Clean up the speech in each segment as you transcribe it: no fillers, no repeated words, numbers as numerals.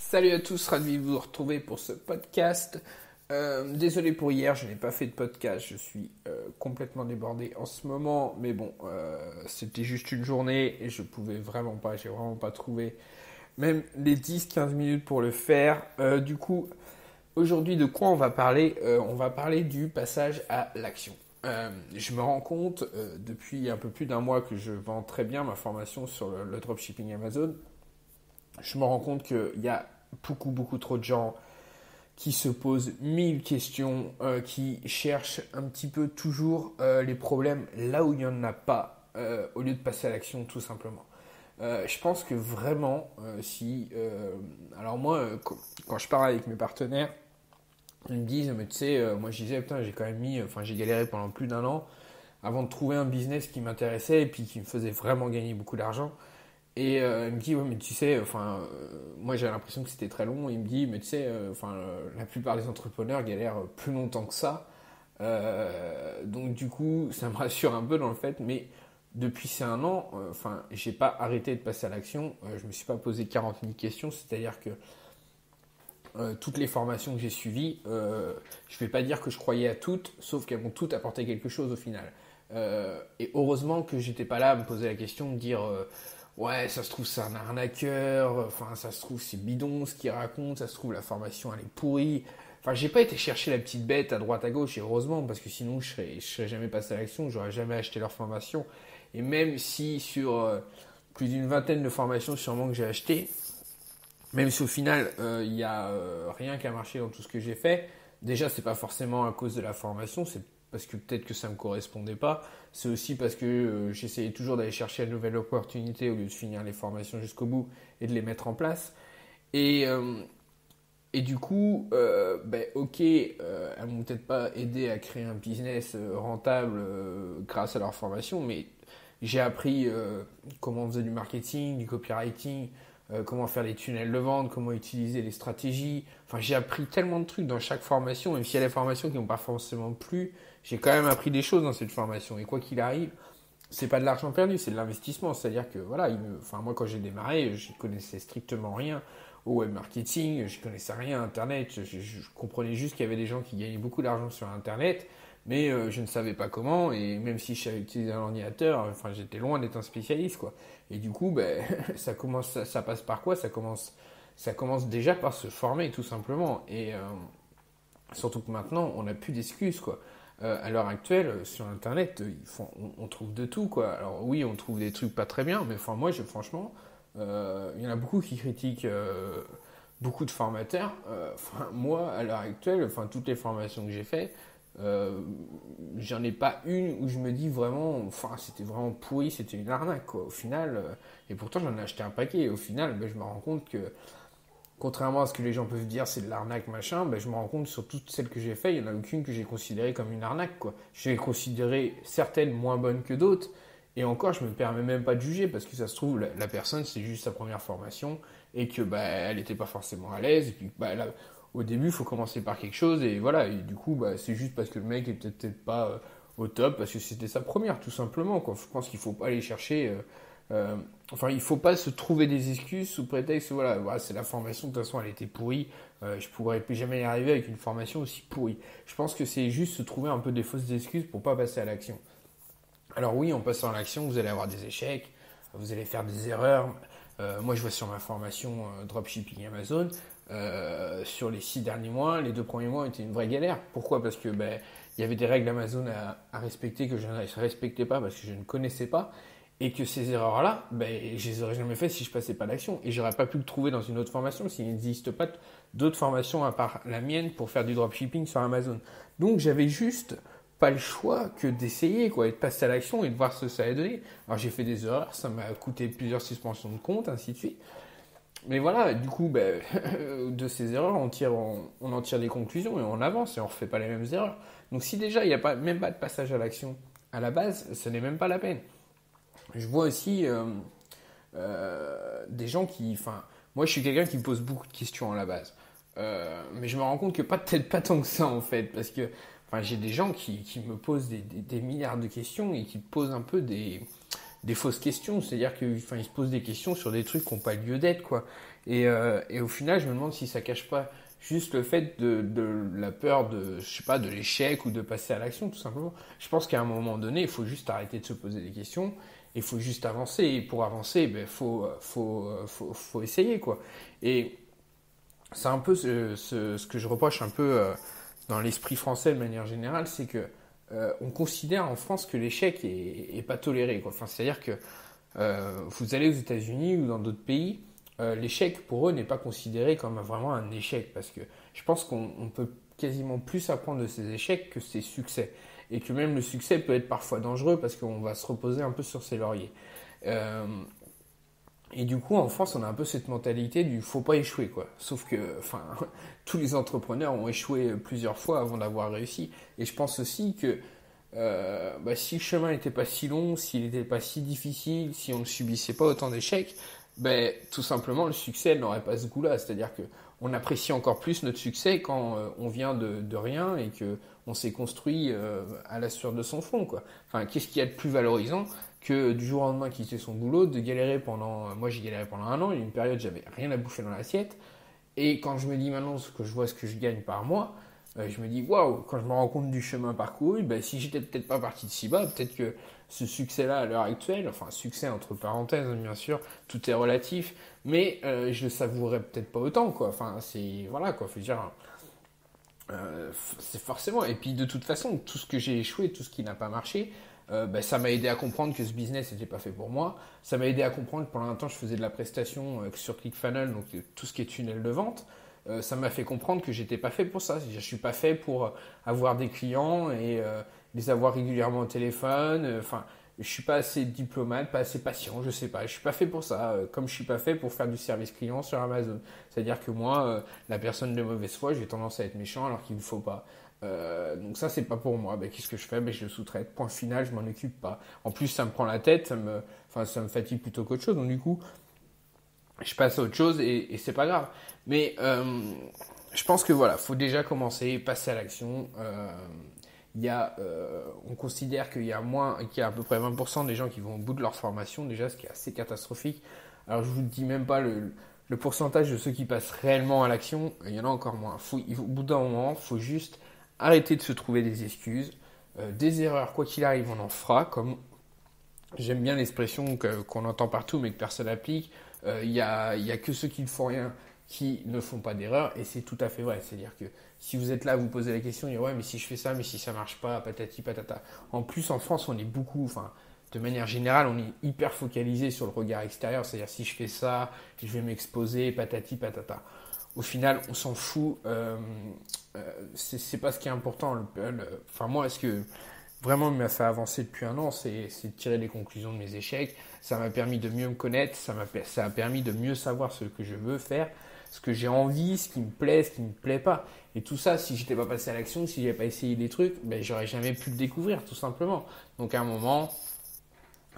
Salut à tous, ravi de vous retrouver pour ce podcast. Désolé pour hier, je n'ai pas fait de podcast, je suis complètement débordé en ce moment, mais bon, c'était juste une journée et j'ai vraiment pas trouvé même les 10-15 minutes pour le faire. Du coup, aujourd'hui, de quoi on va parler? On va parler du passage à l'action. Je me rends compte depuis un peu plus d'un mois que je vends très bien ma formation sur le dropshipping Amazon. Je me rends compte qu'il y a beaucoup trop de gens qui se posent mille questions, qui cherchent un petit peu toujours les problèmes là où il n'y en a pas, au lieu de passer à l'action tout simplement. Je pense que vraiment, alors moi, quand je parle avec mes partenaires, ils me disent, mais tu sais, moi je disais, putain, j'ai galéré pendant plus d'un an avant de trouver un business qui m'intéressait et puis qui me faisait vraiment gagner beaucoup d'argent. Et il me dit, ouais, mais tu sais, moi j'avais l'impression que c'était très long. Il me dit, mais tu sais, la plupart des entrepreneurs galèrent plus longtemps que ça. Donc du coup, ça me rassure un peu dans le fait, mais depuis ces un an, j'ai pas arrêté de passer à l'action. Je me suis pas posé 40 000 questions, c'est-à-dire que toutes les formations que j'ai suivies, je vais pas dire que je croyais à toutes, sauf qu'elles m'ont toutes apporté quelque chose au final. Et heureusement que j'étais pas là à me poser la question de dire ouais, ça se trouve c'est un arnaqueur, enfin ça se trouve c'est bidon ce qu'il raconte, ça se trouve la formation elle est pourrie. Enfin, j'ai pas été chercher la petite bête à droite à gauche, et heureusement, parce que sinon je serais jamais passé à l'action, j'aurais jamais acheté leur formation. Et même si sur plus d'une vingtaine de formations sûrement que j'ai acheté, même si au final il y a rien qui a marché dans tout ce que j'ai fait, déjà c'est pas forcément à cause de la formation, c'est parce que peut-être que ça me correspondait pas. C'est aussi parce que j'essayais toujours d'aller chercher une nouvelle opportunité au lieu de finir les formations jusqu'au bout et de les mettre en place. Et, euh, et du coup, ok, elles m'ont peut-être pas aidé à créer un business rentable grâce à leur formation, mais j'ai appris comment on faisait du marketing, du copywriting, comment faire les tunnels de vente, comment utiliser les stratégies. Enfin, j'ai appris tellement de trucs dans chaque formation, même s'il y a des formations qui n'ont pas forcément plu, j'ai quand même appris des choses dans cette formation. Et quoi qu'il arrive, c'est pas de l'argent perdu, c'est de l'investissement. C'est-à-dire que voilà, moi quand j'ai démarré, je connaissais strictement rien au web marketing, je connaissais rien à Internet, je comprenais juste qu'il y avait des gens qui gagnaient beaucoup d'argent sur Internet, mais je ne savais pas comment, et même si je savais utiliser un ordinateur, enfin j'étais loin d'être un spécialiste quoi. Et du coup, ben, ça passe par quoi? Ça commence déjà par se former tout simplement. Et surtout que maintenant, on n'a plus d'excuses quoi. À l'heure actuelle, sur Internet, on trouve de tout, quoi. Alors oui, on trouve des trucs pas très bien, mais enfin, franchement, il y en a beaucoup qui critiquent beaucoup de formateurs. Moi, à l'heure actuelle, toutes les formations que j'ai faites, euh, j'en ai pas une où je me dis vraiment, c'était vraiment pourri, c'était une arnaque, quoi. Au final, et pourtant j'en ai acheté un paquet. Et au final, ben, je me rends compte que contrairement à ce que les gens peuvent dire, c'est de l'arnaque, machin, ben, je me rends compte sur toutes celles que j'ai faites, il n'y en a aucune que j'ai considérée comme une arnaque, quoi. J'ai considéré certaines moins bonnes que d'autres, et encore, je me permets même pas de juger, parce que ça se trouve, la personne, c'est juste sa première formation, et que, bah, elle n'était pas forcément à l'aise, et puis, bah, là, au début, il faut commencer par quelque chose, et voilà, et du coup, bah, c'est juste parce que le mec est peut-être pas au top, parce que c'était sa première, tout simplement, quoi. Je pense qu'il faut pas aller chercher euh, il faut pas se trouver des excuses sous prétexte, voilà, c'est la formation, de toute façon, elle était pourrie, je pourrais plus jamais y arriver avec une formation aussi pourrie. Je pense que c'est juste se trouver un peu des fausses excuses pour pas passer à l'action. Alors oui, en passant à l'action, vous allez avoir des échecs, vous allez faire des erreurs. Moi, je vois sur ma formation dropshipping Amazon, sur les 6 derniers mois, les 2 premiers mois étaient une vraie galère. Pourquoi? Parce que ben, il y avait des règles Amazon à respecter que je ne respectais pas parce que je ne connaissais pas. Et que ces erreurs-là, ben, je les aurais jamais faites si je passais pas l'action. Et j'aurais pas pu le trouver dans une autre formation s'il n'existe pas d'autres formations à part la mienne pour faire du dropshipping sur Amazon. Donc j'avais juste pas le choix que d'essayer, quoi, et de passer à l'action et de voir ce que ça allait donner. Alors j'ai fait des erreurs, ça m'a coûté plusieurs suspensions de compte, ainsi de suite. Mais voilà, du coup, ben, de ces erreurs, on en tire des conclusions et on avance et on refait pas les mêmes erreurs. Donc si déjà il n'y a pas, même pas de passage à l'action à la base, ce n'est même pas la peine. Je vois aussi des gens qui. Enfin, moi, je suis quelqu'un qui me pose beaucoup de questions à la base. Mais je me rends compte que peut-être pas tant que ça, en fait. Parce que j'ai des gens qui me posent des milliards de questions et qui posent un peu des fausses questions, c'est-à-dire qu'ils se posent des questions sur des trucs qui n'ont pas lieu d'être, quoi. Et au final, je me demande si ça cache pas juste le fait de la peur de, je sais pas, de l'échec ou de passer à l'action, tout simplement. Je pense qu'à un moment donné, il faut juste arrêter de se poser des questions, il faut juste avancer, et pour avancer, faut essayer, quoi. Et c'est un peu ce que je reproche un peu dans l'esprit français de manière générale, c'est que on considère en France que l'échec est pas toléré, quoi. Enfin, c'est-à-dire que vous allez aux États-Unis ou dans d'autres pays, l'échec pour eux n'est pas considéré comme vraiment un échec, parce que je pense qu'on peut quasiment plus apprendre de ses échecs que ses succès, et que même le succès peut être parfois dangereux parce qu'on va se reposer un peu sur ses lauriers. Euh, et du coup, en France, on a un peu cette mentalité du faut pas échouer, quoi. Sauf que, enfin, tous les entrepreneurs ont échoué plusieurs fois avant d'avoir réussi. Et je pense aussi que si le chemin n'était pas si long, s'il n'était pas si difficile, si on ne subissait pas autant d'échecs, tout simplement le succès n'aurait pas ce goût-là. C'est-à-dire que on apprécie encore plus notre succès quand on vient de rien et que on s'est construit à la sueur de son front, quoi. Enfin, qu'est-ce qu'il y a de plus valorisant que du jour au lendemain quitter son boulot, de galérer pendant. Moi, j'ai galéré pendant un an. Il y a une période, j'avais rien à bouffer dans l'assiette. Et quand je me dis maintenant que je vois ce que je gagne par mois, je me dis waouh, quand je me rends compte du chemin parcouru, si j'étais peut-être pas parti de si bas, peut-être que ce succès-là à l'heure actuelle, enfin succès entre parenthèses bien sûr, tout est relatif, mais je le savourerais peut-être pas autant, quoi. Enfin, c'est voilà, quoi, faut dire. C'est forcément. Et puis de toute façon, tout ce que j'ai échoué, tout ce qui n'a pas marché, ça m'a aidé à comprendre que ce business n'était pas fait pour moi. Ça m'a aidé à comprendre que pendant un temps, je faisais de la prestation sur ClickFunnels, donc tout ce qui est tunnel de vente. Ça m'a fait comprendre que j'étais pas fait pour ça. Je suis pas fait pour avoir des clients et les avoir régulièrement au téléphone. Enfin, je suis pas assez diplomate, pas assez patient, je sais pas. Je suis pas fait pour ça. Comme je suis pas fait pour faire du service client sur Amazon. C'est-à-dire que moi, la personne de mauvaise foi, j'ai tendance à être méchant alors qu'il ne faut pas. Donc ça, c'est pas pour moi. Qu'est-ce que je fais? Je le sous-traite. Point final, je m'en occupe pas. En plus, ça me prend la tête, ça me fatigue plutôt qu'autre chose. Donc du coup, je passe à autre chose et c'est pas grave. Mais je pense que voilà, faut déjà commencer, passer à l'action. On considère qu'il y a à peu près 20% des gens qui vont au bout de leur formation, déjà, ce qui est assez catastrophique. Alors je vous dis même pas le pourcentage de ceux qui passent réellement à l'action, il y en a encore moins. Au bout d'un moment, il faut juste arrêter de se trouver des excuses. Des erreurs, quoi qu'il arrive, on en fera. Comme j'aime bien l'expression qu'on entend partout mais que personne n'applique. Il y a que ceux qui ne font rien qui ne font pas d'erreur, et c'est tout à fait vrai. C'est-à-dire que si vous êtes là, vous posez la question, ouais, mais si je fais ça, mais si ça marche pas, patati patata. En plus, en France, on est beaucoup, enfin, de manière générale, on est hyper focalisé sur le regard extérieur. C'est-à-dire si je fais ça, je vais m'exposer, patati patata. Au final, on s'en fout. C'est pas ce qui est important. Enfin, moi, ce que vraiment m'a fait avancer depuis un an, c'est de tirer les conclusions de mes échecs. Ça m'a permis de mieux me connaître, ça a permis de mieux savoir ce que je veux faire, ce que j'ai envie, ce qui me plaît, ce qui me plaît pas. Et tout ça, si j'étais pas passé à l'action, si j'avais pas essayé des trucs, j'aurais jamais pu le découvrir, tout simplement. Donc à un moment,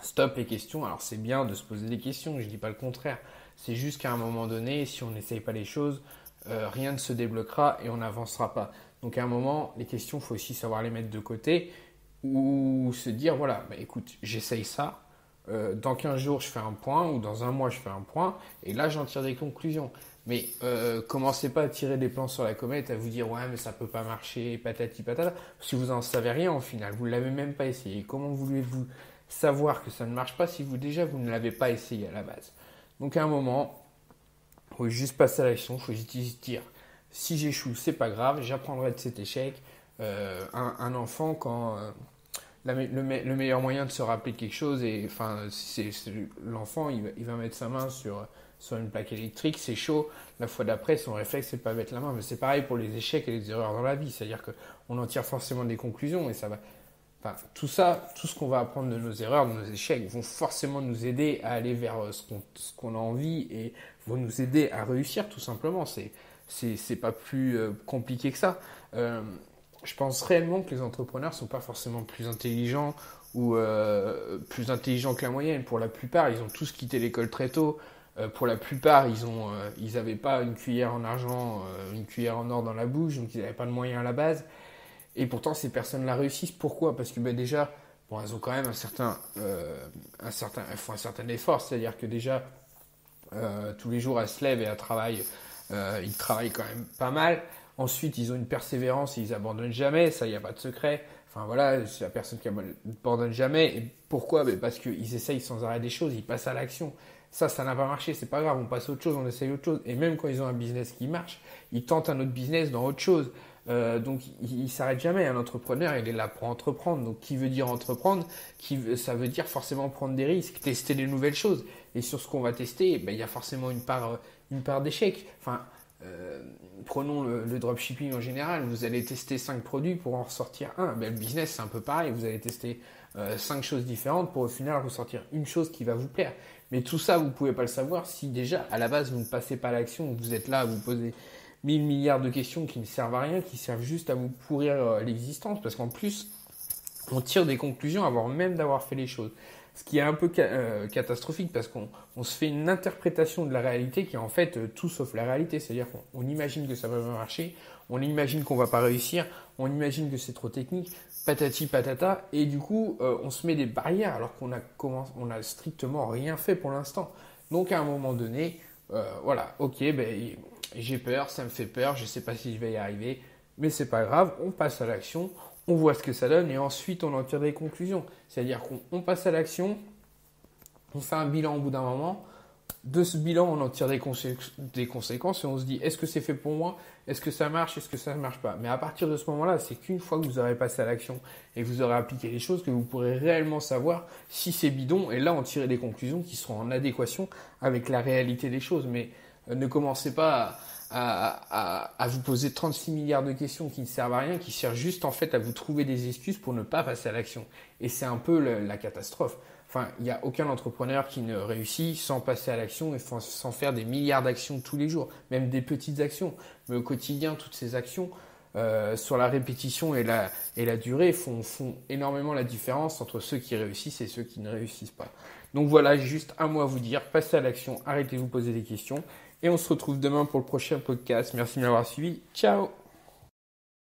stop les questions. Alors c'est bien de se poser des questions, je dis pas le contraire. C'est juste qu'à un moment donné, si on n'essaye pas les choses, rien ne se débloquera et on n'avancera pas. Donc à un moment, les questions, il faut aussi savoir les mettre de côté ou se dire, voilà, écoute, j'essaye ça, dans 15 jours je fais un point, ou dans un mois je fais un point, et là j'en tire des conclusions. Mais commencez pas à tirer des plans sur la comète, à vous dire, ouais, mais ça peut pas marcher, patati patata, si vous en savez rien au final, vous l'avez même pas essayé. Comment voulez-vous savoir que ça ne marche pas si vous ne l'avez pas essayé à la base? Donc à un moment, il faut juste passer à l'action, il faut juste dire, si j'échoue, c'est pas grave, j'apprendrai de cet échec. Un enfant, quand le meilleur moyen de se rappeler quelque chose, et enfin, l'enfant, il va mettre sa main sur une plaque électrique, c'est chaud. La fois d'après, son réflexe, c'est de pas mettre la main. Mais c'est pareil pour les échecs et les erreurs dans la vie. C'est-à-dire qu'on en tire forcément des conclusions et ça va. Enfin, tout ça, tout ce qu'on va apprendre de nos erreurs, de nos échecs, vont forcément nous aider à aller vers ce qu'on a envie et vont nous aider à réussir, tout simplement. C'est pas plus compliqué que ça. Je pense réellement que les entrepreneurs sont pas forcément plus intelligents ou plus intelligents que la moyenne. Pour la plupart, ils ont tous quitté l'école très tôt. Pour la plupart, ils avaient pas une cuillère en argent, une cuillère en or dans la bouche, donc ils n'avaient pas de moyens à la base. Et pourtant, ces personnes-là réussissent. Pourquoi? Parce que déjà, bon, elles ont quand même elles font un certain effort, c'est-à-dire que déjà, tous les jours, elles se lèvent et elles travaillent, ils travaillent quand même pas mal. Ensuite, ils ont une persévérance, ils abandonnent jamais, ça, il n'y a pas de secret. Enfin voilà, c'est la personne qui abandonne jamais. Et pourquoi? Parce qu'ils essayent sans arrêt des choses, ils passent à l'action. Ça n'a pas marché, c'est pas grave, on passe à autre chose, on essaye autre chose. Et même quand ils ont un business qui marche, ils tentent un autre business dans autre chose. Donc il s'arrête jamais. Un entrepreneur, il est là pour entreprendre. Donc qui veut dire entreprendre? Ça veut dire forcément prendre des risques, tester des nouvelles choses. Et sur ce qu'on va tester, il y a forcément une part d'échec. Enfin, prenons le dropshipping en général. Vous allez tester 5 produits pour en ressortir un. Le business, c'est un peu pareil. Vous allez tester 5 choses différentes pour au final ressortir une chose qui va vous plaire. Mais tout ça, vous ne pouvez pas le savoir si déjà, à la base, vous ne passez pas à l'action. Vous êtes là à vous poser 1000 milliards de questions qui ne servent à rien, qui servent juste à vous pourrir l'existence. Parce qu'en plus, on tire des conclusions avant même d'avoir fait les choses. Ce qui est un peu catastrophique parce qu'on se fait une interprétation de la réalité qui est en fait tout sauf la réalité. C'est-à-dire qu'on imagine que ça va pas marcher, on imagine qu'on va pas réussir, on imagine que c'est trop technique, patati patata, et du coup on se met des barrières alors qu'on a strictement rien fait pour l'instant. Donc à un moment donné, voilà, ok, j'ai peur, ça me fait peur, je sais pas si je vais y arriver, mais c'est pas grave, on passe à l'action. On voit ce que ça donne et ensuite on en tire des conclusions. C'est-à-dire qu'on passe à l'action, on fait un bilan au bout d'un moment. De ce bilan, on en tire des conséquences et on se dit est-ce que c'est fait pour moi? Est-ce que ça marche? Est-ce que ça ne marche pas? Mais à partir de ce moment-là, c'est qu'une fois que vous aurez passé à l'action et que vous aurez appliqué les choses, que vous pourrez réellement savoir si c'est bidon et là on tirer des conclusions qui seront en adéquation avec la réalité des choses. Mais ne commencez pas à vous poser 36 milliards de questions qui ne servent à rien, qui servent juste en fait à vous trouver des excuses pour ne pas passer à l'action. Et c'est un peu la catastrophe. Enfin, il n'y a aucun entrepreneur qui ne réussit sans passer à l'action et sans faire des milliards d'actions tous les jours, même des petites actions. Mais au quotidien, toutes ces actions, sur la répétition et la durée, font énormément la différence entre ceux qui réussissent et ceux qui ne réussissent pas. Donc voilà, j'ai juste un mot à vous dire, passez à l'action, arrêtez de vous poser des questions. Et on se retrouve demain pour le prochain podcast. Merci de m'avoir suivi. Ciao!